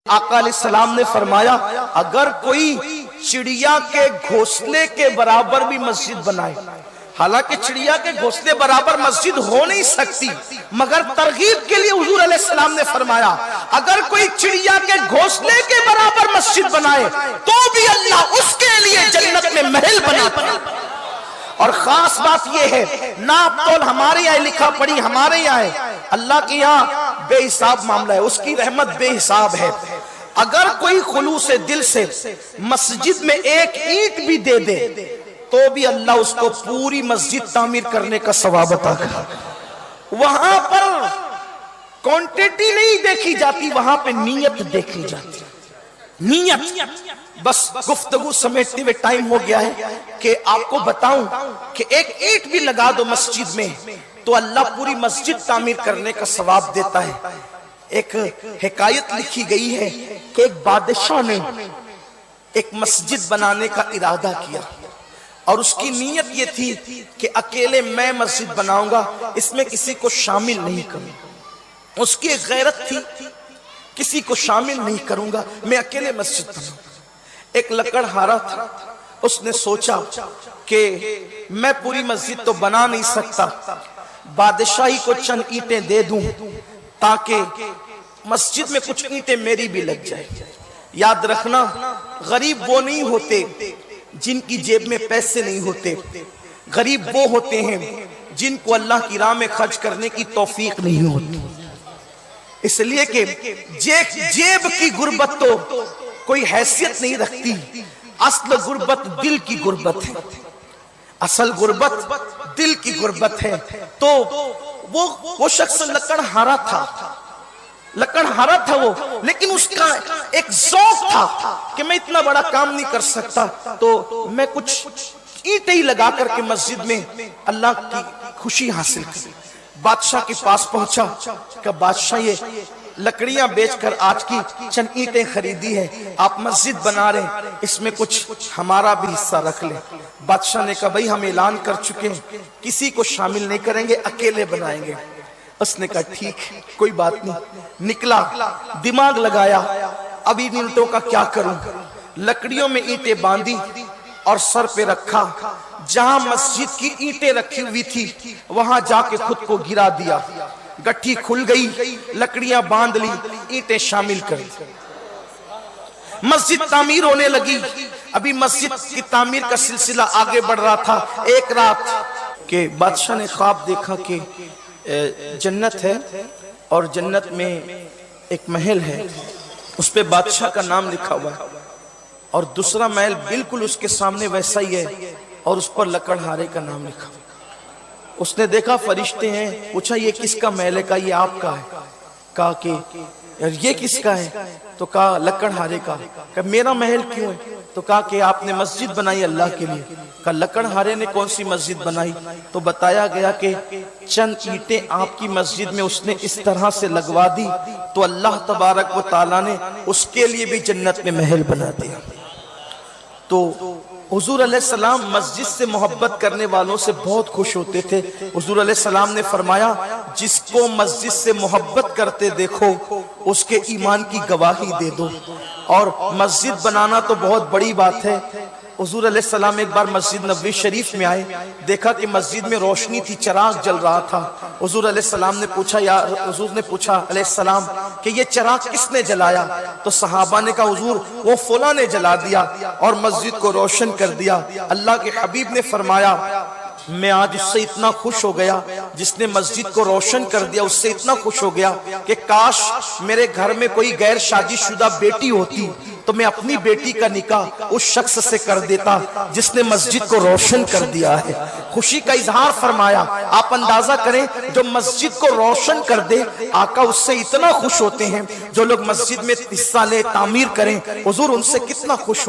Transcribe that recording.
آقا علیہ السلام نے فرمایا اگر کوئی چڑیا کے گھونسلے کے برابر بھی مسجد بنائے، حالانکہ چڑیا کے گھونسلے برابر مسجد ہو نہیں سکتی، مگر ترغیب کے لیے حضور علیہ السلام نے فرمایا اگر کوئی چڑیا کے گھونسلے کے برابر مسجد بنائے تو بھی اللہ اس کے لیے جنت میں محل بناتا ہے۔ اور خاص بات یہ ہے ناپ تول ہمارے یہاں لکھا پڑھی ہمارے یہاں ہے، اللہ کے یہاں بے حساب معاملہ ہے، اس کی رحمت بے حساب ہے۔ اگر کوئی خلوص دل سے مسجد میں ایک اینٹ بھی دے دے تو بھی اللہ اس کو پوری مسجد تعمیر کرنے کا ثواب عطا کرے۔ وہاں پر کوانٹٹی نہیں دیکھی جاتی، وہاں پہ نیت دیکھی جاتی، نیت۔ بس گفتگو سمیٹتے ہوئے ٹائم ہو گیا ہے کہ آپ کو بتاؤں کہ ایک اینٹ بھی لگا دو مسجد میں تو اللہ پوری مسجد تعمیر کرنے کا ثواب دیتا ہے۔ ایک حکایت لکھی گئی ہے کہ ایک بادشاہ نے ایک مسجد بنانے کا ارادہ کیا اور اس کی نیت یہ تھی کہ اکیلے میں مسجد بناؤں گا، اس میں کسی کو شامل نہیں کروں۔ اس کی ایک غیرت تھی کسی کو شامل نہیں کروں گا، میں اکیلے مسجد بناؤں گا۔ ایک لکڑہارا تھا، اس نے سوچا کہ میں پوری مسجد تو بنا نہیں سکتا، بادشاہی کو چند اینٹیں دے دوں تاکہ مسجد میں کچھ اینٹیں میری بھی لگ جائیں۔ یاد رکھنا غریب وہ نہیں ہوتے جن کی جیب میں پیسے نہیں ہوتے، غریب وہ ہوتے ہیں جن کو اللہ کی راہ میں خرچ کرنے کی توفیق نہیں ہوتی۔ اس لیے کہ جیب کی غربت تو کوئی حیثیت نہیں رکھتی، اصل غربت دل کی غربت ہے، اصل غربت دل کی غربت ہے۔ تو وہ شخص لکڑہارا تھا وہ، لیکن اس کا ایک ذوق تھا کہ میں اتنا بڑا کام نہیں کر سکتا تو میں کچھ اینٹیں ہی لگا کر کے مسجد میں اللہ کی خوشی حاصل کی۔ بادشاہ کے پاس پہنچا کہ بادشاہ یہ لکڑیاں بیچ کر آج کی چند اینٹیں خریدی ہے، آپ مسجد بنا رہے ہیں، اس میں کچھ ہمارا بھی حصہ رکھ لیں۔ بادشاہ نے کہا بھائی ہم اعلان کر چکے ہیں کسی کو شامل نہیں کریں گے، اکیلے بنائیں گے۔ اس نے کہا ٹھیک کوئی بات نہیں۔ نکلا، دماغ لگایا اب ان اینٹوں کا کیا کروں، لکڑیوں میں اینٹیں باندھی اور سر پہ رکھا، جہاں مسجد کی اینٹیں رکھی ہوئی تھی وہاں جا کے خود کو گرا دیا، گٹھی کھل گئی، لکڑیاں باندھ لی، اینٹیں شامل کر دی، مسجد تعمیر ہونے لگی۔ ابھی مسجد کی تعمیر کا سلسلہ آگے بڑھ رہا تھا۔ ایک رات کہ بادشاہ نے خواب دیکھا کہ جنت ہے اور جنت میں ایک محل ہے، اس پہ بادشاہ کا نام لکھا ہوا ہے، اور دوسرا محل بالکل اس کے سامنے ویسا ہی ہے اور اس پر لکڑہارے کا نام لکھا ہوا ہے۔ اس نے دیکھا فرشتے ہیں، پوچھا یہ کس کا محل ہے؟ کہا یہ آپ کا ہے۔ کہا کہ یہ کس کا ہے؟ تو کہا لکڑہارے کا۔ کہا میرا محل کیوں ہے؟ تو کہا کہ آپ نے مسجد بنائی اللہ کے لیے۔ کہا لکڑہارے نے کون سی مسجد بنائی؟ تو بتایا گیا کہ چند اینٹیں آپ کی مسجد میں اس نے اس طرح سے لگوا دی تو اللہ تبارک و تعالیٰ نے اس کے لیے بھی جنت میں محل بنا دیا۔ تو حضور علیہ السلام مسجد سے محبت کرنے والوں سے بہت خوش ہوتے تھے۔ حضور علیہ السلام نے فرمایا جس کو مسجد سے محبت کرتے دیکھو اس کے ایمان کی گواہی دے دو۔ اور مسجد بنانا تو بہت بڑی بات ہے۔ حضور علیہ السلام ایک بار مسجد نبوی شریف میں آئے، دیکھا کہ مسجد میں روشنی تھی، چراغ جل رہا تھا۔ حضور علیہ السلام نے پوچھا حضور نے پوچھا علیہ السلام کہ یہ چراغ کس نے جلایا؟ تو صحابہ نے کہا حضور وہ فلاں نے جلا دیا اور مسجد کو روشن کر دیا۔ اللہ کے حبیب نے فرمایا میں آج اس سے اتنا خوش ہو گیا جس نے مسجد کو روشن کر دیا، اس سے اتنا خوش ہو گیا کہ کاش میرے گھر میں کوئی غیر شادی شدہ بیٹی ہوتی تو میں اپنی بیٹی کا نکاح اس شخص سے کر دیتا جس نے مسجد کو روشن کر دیا ہے۔ خوشی کا اظہار فرمایا۔ آپ اندازہ کریں جو مسجد کو روشن کر دے آقا اس سے اتنا خوش ہوتے ہیں، جو لوگ مسجد میں حصہ لے تعمیر کریں حضور ان سے کتنا خوش